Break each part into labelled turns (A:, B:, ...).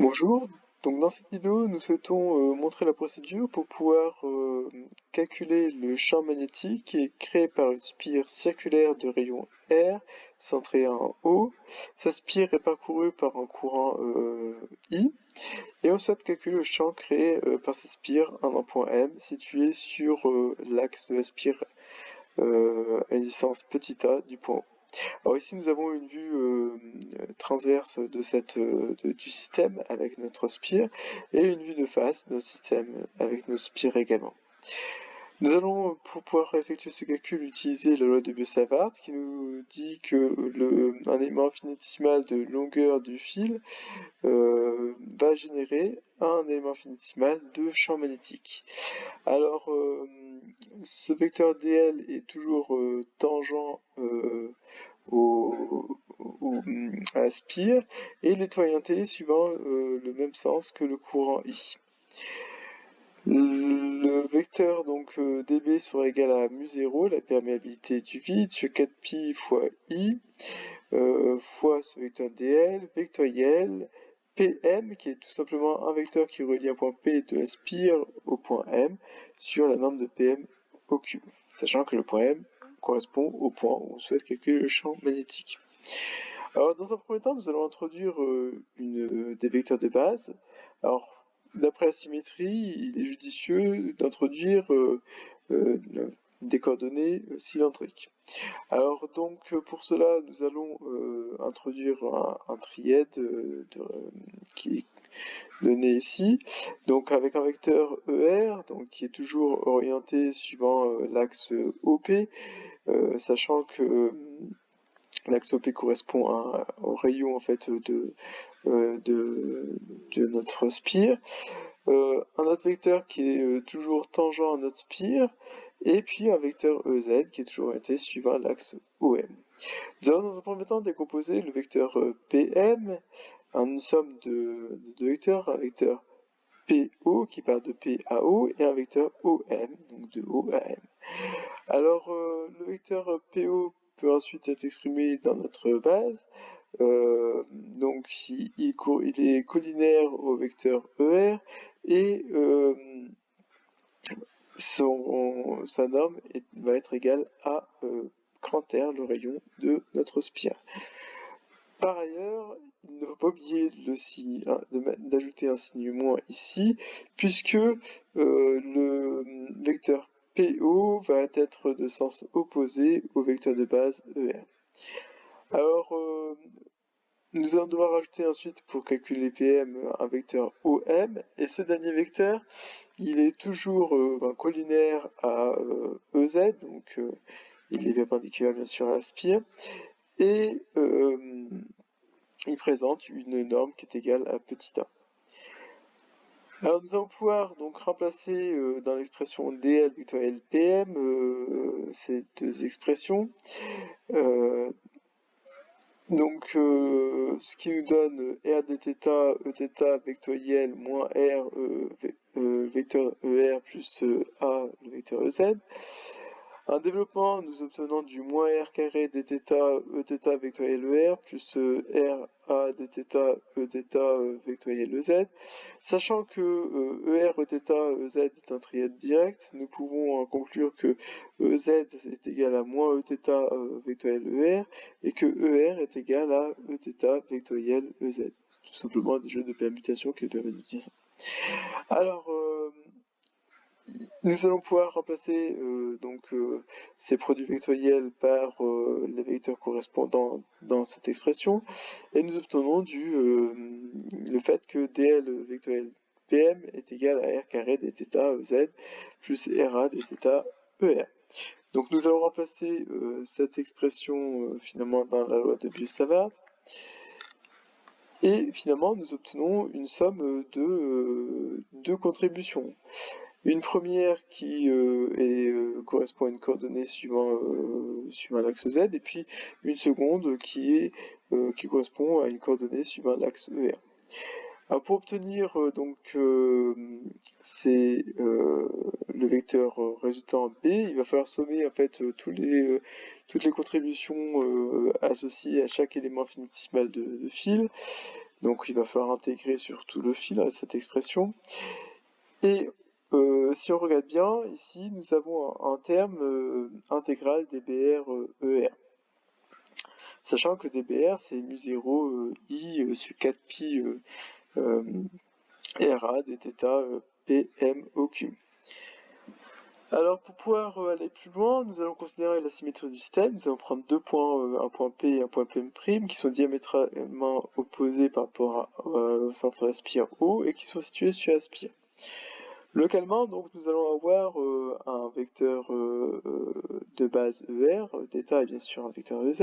A: Bonjour, donc dans cette vidéo nous souhaitons montrer la procédure pour pouvoir calculer le champ magnétique qui est créé par une spire circulaire de rayon R centrée en haut. Sa spire est parcourue par un courant I et on souhaite calculer le champ créé par cette spire en un point M situé sur l'axe de la spire à une distance petit a du point O. Alors ici nous avons une vue transverse du système avec notre spire et une vue de face de notre système avec nos spires également. Nous allons, pour pouvoir effectuer ce calcul, utiliser la loi de Biot-Savart qui nous dit que un élément infinitésimal de longueur du fil va générer un élément infinitésimal de champ magnétique. Alors, ce vecteur dl est toujours tangent à la spire et il est orienté suivant le même sens que le courant I. Le vecteur donc dB sera égal à mu0, la perméabilité du vide, sur 4pi fois I, fois ce vecteur dl, vectoriel, Pm, qui est tout simplement un vecteur qui relie un point P de la spire au point M, sur la norme de Pm au cube, sachant que le point M correspond au point où on souhaite calculer le champ magnétique. Alors, dans un premier temps, nous allons introduire des vecteurs de base. Alors, d'après la symétrie, il est judicieux d'introduire des coordonnées cylindriques. Alors, donc, pour cela, nous allons introduire un triède qui est donné ici, donc avec un vecteur ER, donc qui est toujours orienté suivant l'axe OP, sachant que l'axe OP correspond au rayon en fait de notre spire. Un autre vecteur qui est toujours tangent à notre spire, et puis un vecteur EZ qui est toujours orienté suivant l'axe OM. Nous allons dans un premier temps décomposer le vecteur PM en une somme de deux vecteurs, un vecteur PO qui part de P à O et un vecteur OM, donc de O à M. Alors le vecteur PO peut ensuite être exprimé dans notre base. Donc il est collinaire au vecteur ER et sa norme va être égale à grand R, le rayon de notre spire. Par ailleurs, il ne faut pas oublier d'ajouter un signe moins ici, puisque le vecteur PO va être de sens opposé au vecteur de base ER. Alors, nous allons devoir rajouter ensuite, pour calculer PM, un vecteur OM, et ce dernier vecteur, il est toujours collinaire à EZ, donc il est perpendiculaire bien sûr à la spire, et il présente une norme qui est égale à petit a. Alors nous allons pouvoir donc remplacer dans l'expression dl vectoriel pm ces deux expressions. Ce qui nous donne r dθ eθ vectoriel moins r vecteur er plus a le vecteur ez. En développement, nous obtenons du moins r carré dθ eθ vectoriel er plus r a dθ eθ vectoriel ez. Sachant que er eθ ez est un triède direct, nous pouvons conclure que ez est égal à moins eθ vectoriel er et que er est égal à eθ vectoriel ez. Tout simplement un des jeux de permutation qui permet de dire ça. Alors, nous allons pouvoir remplacer ces produits vectoriels par les vecteurs correspondants dans cette expression et nous obtenons le fait que dl vectoriel pm est égal à r carré dθ ez plus ra dθ er. Donc nous allons remplacer cette expression finalement dans la loi de Biot-Savart. Et finalement, nous obtenons une somme de deux contributions. Une première qui correspond à une coordonnée suivant l'axe Z, et puis une seconde qui correspond à une coordonnée suivant l'axe ER. Alors pour obtenir le vecteur résultant B, il va falloir sommer en fait toutes les contributions associées à chaque élément infinitésimal de fil. Donc il va falloir intégrer sur tout le fil cette expression. Et si on regarde bien, ici nous avons un terme intégral dBr ER. Sachant que dBr c'est mu0 I sur 4pi RA dθ PM au cube. Alors pour pouvoir aller plus loin, nous allons considérer la symétrie du système. Nous allons prendre deux points, un point P et un point P', qui sont diamétralement opposés par rapport au centre de la spire O et qui sont situés sur la spire. Localement, donc, nous allons avoir un vecteur de base ER, θ est bien sûr un vecteur de Z,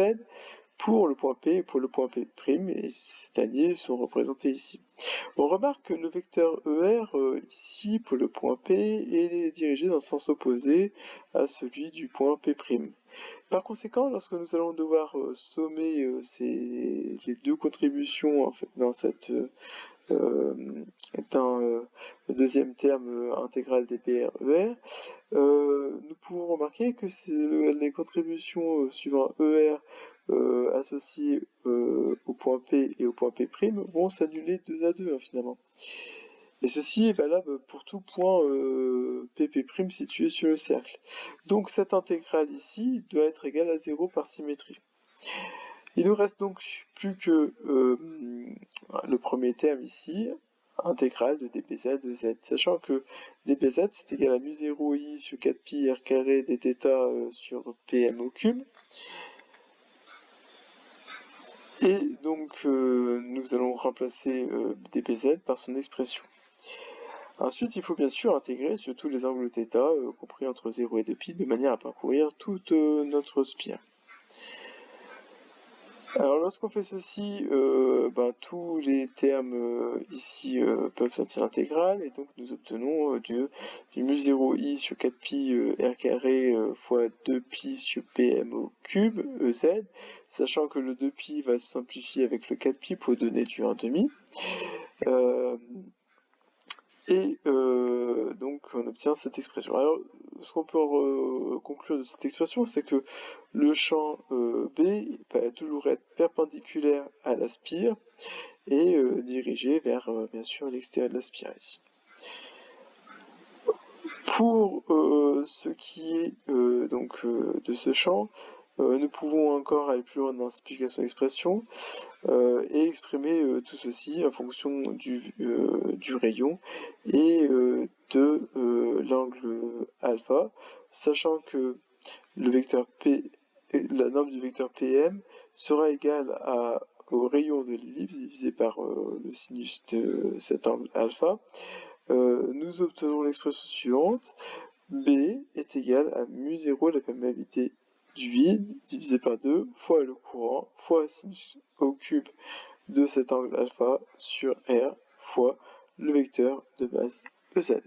A: pour le point P et pour le point P', et ces derniers sont représentés ici. On remarque que le vecteur ER, ici, pour le point P, est dirigé dans le sens opposé à celui du point P'. Par conséquent, lorsque nous allons devoir sommer les deux contributions en fait, dans cette le deuxième terme intégral dBr-ER, nous pouvons remarquer que les contributions suivant ER associées au point P et au point P' vont s'annuler 2 à 2 finalement. Et ceci est valable pour tout point PP' situé sur le cercle. Donc cette intégrale ici doit être égale à 0 par symétrie. Il nous reste donc plus que le premier terme ici, intégrale de dBz de z, sachant que dBz c'est égal à mu0 I sur 4pi r carré dθ sur pm au cube. Et donc nous allons remplacer dBz par son expression. Ensuite, il faut bien sûr intégrer sur tous les angles θ compris entre 0 et 2pi de manière à parcourir toute notre spire. Alors lorsqu'on fait ceci, tous les termes ici peuvent sortir l'intégrale et donc nous obtenons du mu0 i sur 4pi r carré fois 2pi sur pm au cube ez, sachant que le 2pi va se simplifier avec le 4pi pour donner du 1,5. Donc on obtient cette expression. Alors ce qu'on peut conclure de cette expression, c'est que le champ B va toujours être perpendiculaire à la spire et dirigé vers bien sûr l'extérieur de la spire ici. Pour ce qui est de ce champ, nous pouvons encore aller plus loin dans l'explication d'expression et exprimer tout ceci en fonction du rayon et de l'angle alpha, sachant que le vecteur P, la norme du vecteur PM sera égale au rayon de l'ellipse divisé par le sinus de cet angle alpha. Nous obtenons l'expression suivante: B est égal à mu0, la perméabilité du vide, divisé par 2, fois le courant, fois sinus au cube de cet angle alpha sur R, fois le vecteur de base de Z.